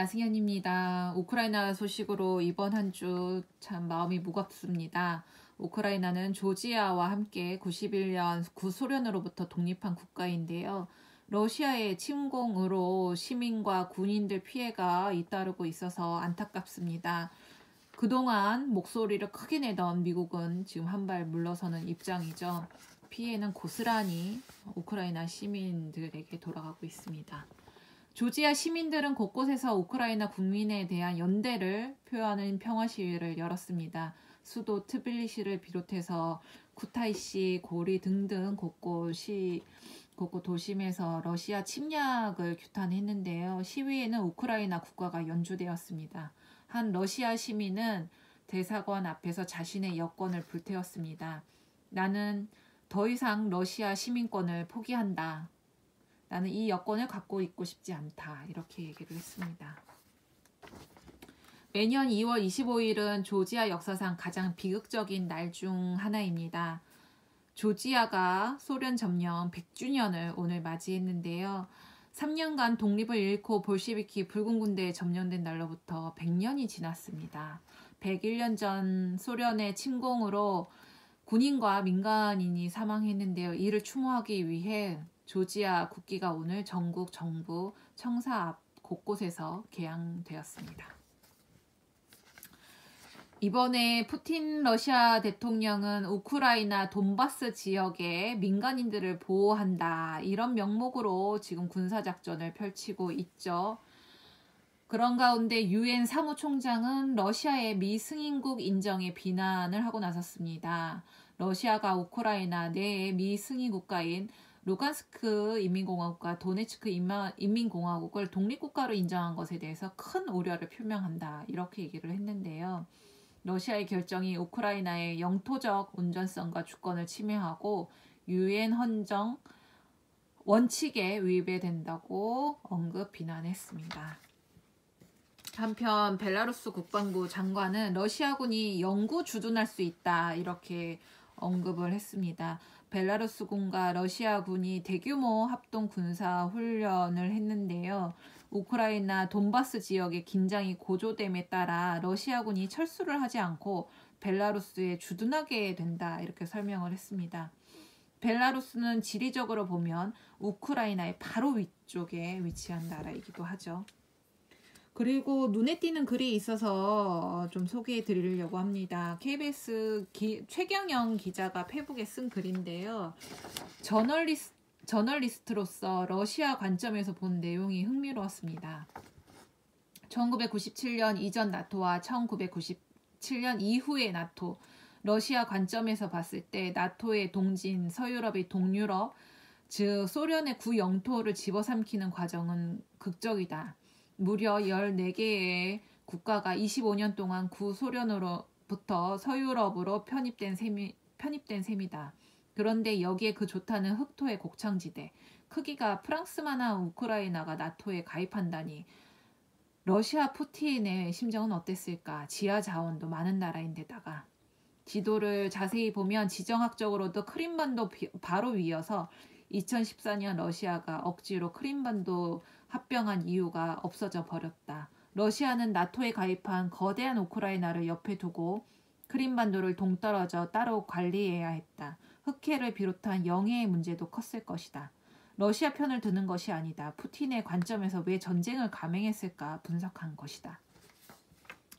나승현입니다. 우크라이나 소식으로 이번 한 주 참 마음이 무겁습니다. 우크라이나는 조지아와 함께 91년 구소련으로부터 독립한 국가인데요. 러시아의 침공으로 시민과 군인들 피해가 잇따르고 있어서 안타깝습니다. 그동안 목소리를 크게 내던 미국은 지금 한 발 물러서는 입장이죠. 피해는 고스란히 우크라이나 시민들에게 돌아가고 있습니다. 조지아 시민들은 곳곳에서 우크라이나 국민에 대한 연대를 표하는 평화 시위를 열었습니다. 수도 트빌리시를 비롯해서 쿠타이시, 고리 등등 곳곳 도심에서 러시아 침략을 규탄했는데요. 시위에는 우크라이나 국가가 연주되었습니다. 한 러시아 시민은 대사관 앞에서 자신의 여권을 불태웠습니다. 나는 더 이상 러시아 시민권을 포기한다. 나는 이 여권을 갖고 있고 싶지 않다. 이렇게 얘기를 했습니다. 매년 2월 25일은 조지아 역사상 가장 비극적인 날 중 하나입니다. 조지아가 소련 점령 100주년을 오늘 맞이했는데요. 3년간 독립을 잃고 볼셰비키 붉은 군대에 점령된 날로부터 100년이 지났습니다. 101년 전 소련의 침공으로 군인과 민간인이 사망했는데요. 이를 추모하기 위해 조지아 국기가 오늘 전국 정부 청사 앞 곳곳에서 개양되었습니다. 이번에 푸틴 러시아 대통령은 우크라이나 돈바스 지역의 민간인들을 보호한다. 이런 명목으로 지금 군사작전을 펼치고 있죠. 그런 가운데 유엔 사무총장은 러시아의 미승인국 인정에 비난을 하고 나섰습니다. 러시아가 우크라이나 내의 미승인 국가인 루간스크 인민공화국과 도네츠크 인민공화국을 독립국가로 인정한 것에 대해서 큰 우려를 표명한다. 이렇게 얘기를 했는데요. 러시아의 결정이 우크라이나의 영토적 온전성과 주권을 침해하고 유엔 헌정 원칙에 위배된다고 언급 비난했습니다. 한편 벨라루스 국방부 장관은 러시아군이 영구 주둔할 수 있다. 이렇게 언급을 했습니다. 벨라루스군과 러시아군이 대규모 합동 군사 훈련을 했는데요. 우크라이나 돈바스 지역의 긴장이 고조됨에 따라 러시아군이 철수를 하지 않고 벨라루스에 주둔하게 된다. 이렇게 설명을 했습니다. 벨라루스는 지리적으로 보면 우크라이나의 바로 위쪽에 위치한 나라이기도 하죠. 그리고 눈에 띄는 글이 있어서 좀 소개해 드리려고 합니다. KBS 최경영 기자가 페북에 쓴 글인데요. 저널리스트로서 러시아 관점에서 본 내용이 흥미로웠습니다. 1997년 이전 나토와 1997년 이후의 나토, 러시아 관점에서 봤을 때 나토의 동진, 서유럽의 동유럽, 즉 소련의 구영토를 집어삼키는 과정은 극적이다. 무려 14개의 국가가 25년 동안 구소련으로부터 서유럽으로 편입된 셈이다. 그런데 여기에 그 좋다는 흑토의 곡창지대, 크기가 프랑스만한 우크라이나가 나토에 가입한다니 러시아 푸틴의 심정은 어땠을까? 지하 자원도 많은 나라인데다가 지도를 자세히 보면 지정학적으로도 크림반도 바로 위여서 2014년 러시아가 억지로 크림반도 합병한 이유가 없어져 버렸다. 러시아는 나토에 가입한 거대한 우크라이나를 옆에 두고 크림반도를 동떨어져 따로 관리해야 했다. 흑해를 비롯한 영해의 문제도 컸을 것이다. 러시아 편을 드는 것이 아니다. 푸틴의 관점에서 왜 전쟁을 감행했을까 분석한 것이다.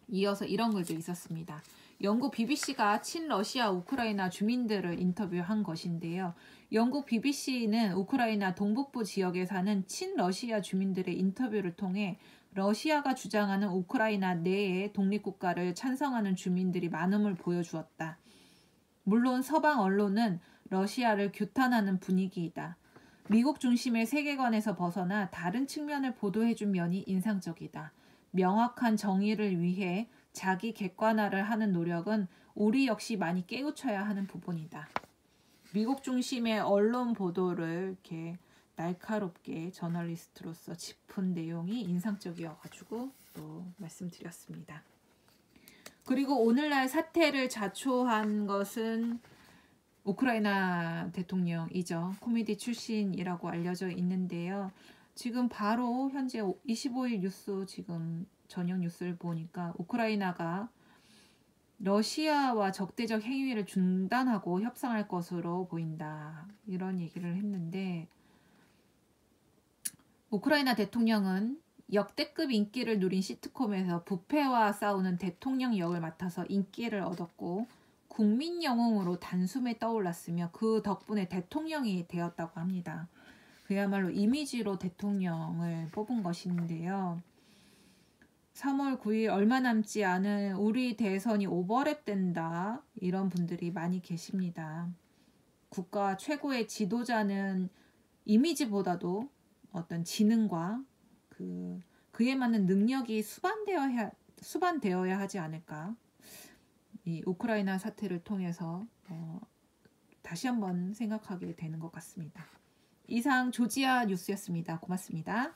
이어서 이런 글도 있었습니다. 영국 BBC가 친러시아 우크라이나 주민들을 인터뷰한 것인데요. 영국 BBC는 우크라이나 동북부 지역에 사는 친러시아 주민들의 인터뷰를 통해 러시아가 주장하는 우크라이나 내의 독립국가를 찬성하는 주민들이 많음을 보여주었다. 물론 서방 언론은 러시아를 규탄하는 분위기이다. 미국 중심의 세계관에서 벗어나 다른 측면을 보도해준 면이 인상적이다. 명확한 정의를 위해 자기 객관화를 하는 노력은 우리 역시 많이 깨우쳐야 하는 부분이다. 미국 중심의 언론 보도를 이렇게 날카롭게 저널리스트로서 짚은 내용이 인상적이어가지고 또 말씀드렸습니다. 그리고 오늘날 사태를 자초한 것은 우크라이나 대통령이죠. 코미디 출신이라고 알려져 있는데요. 지금 바로 현재 25일 뉴스 지금 저녁 뉴스를 보니까 우크라이나가 러시아와 적대적 행위를 중단하고 협상할 것으로 보인다. 이런 얘기를 했는데 우크라이나 대통령은 역대급 인기를 누린 시트콤에서 부패와 싸우는 대통령 역을 맡아서 인기를 얻었고 국민 영웅으로 단숨에 떠올랐으며 그 덕분에 대통령이 되었다고 합니다. 그야말로 이미지로 대통령을 뽑은 것인데요. 3월 9일 얼마 남지 않은 우리 대선이 오버랩된다. 이런 분들이 많이 계십니다. 국가 최고의 지도자는 이미지보다도 어떤 지능과 그에 맞는 능력이 수반되어야 하지 않을까. 이 우크라이나 사태를 통해서 다시 한번 생각하게 되는 것 같습니다. 이상 조지아 뉴스였습니다. 고맙습니다.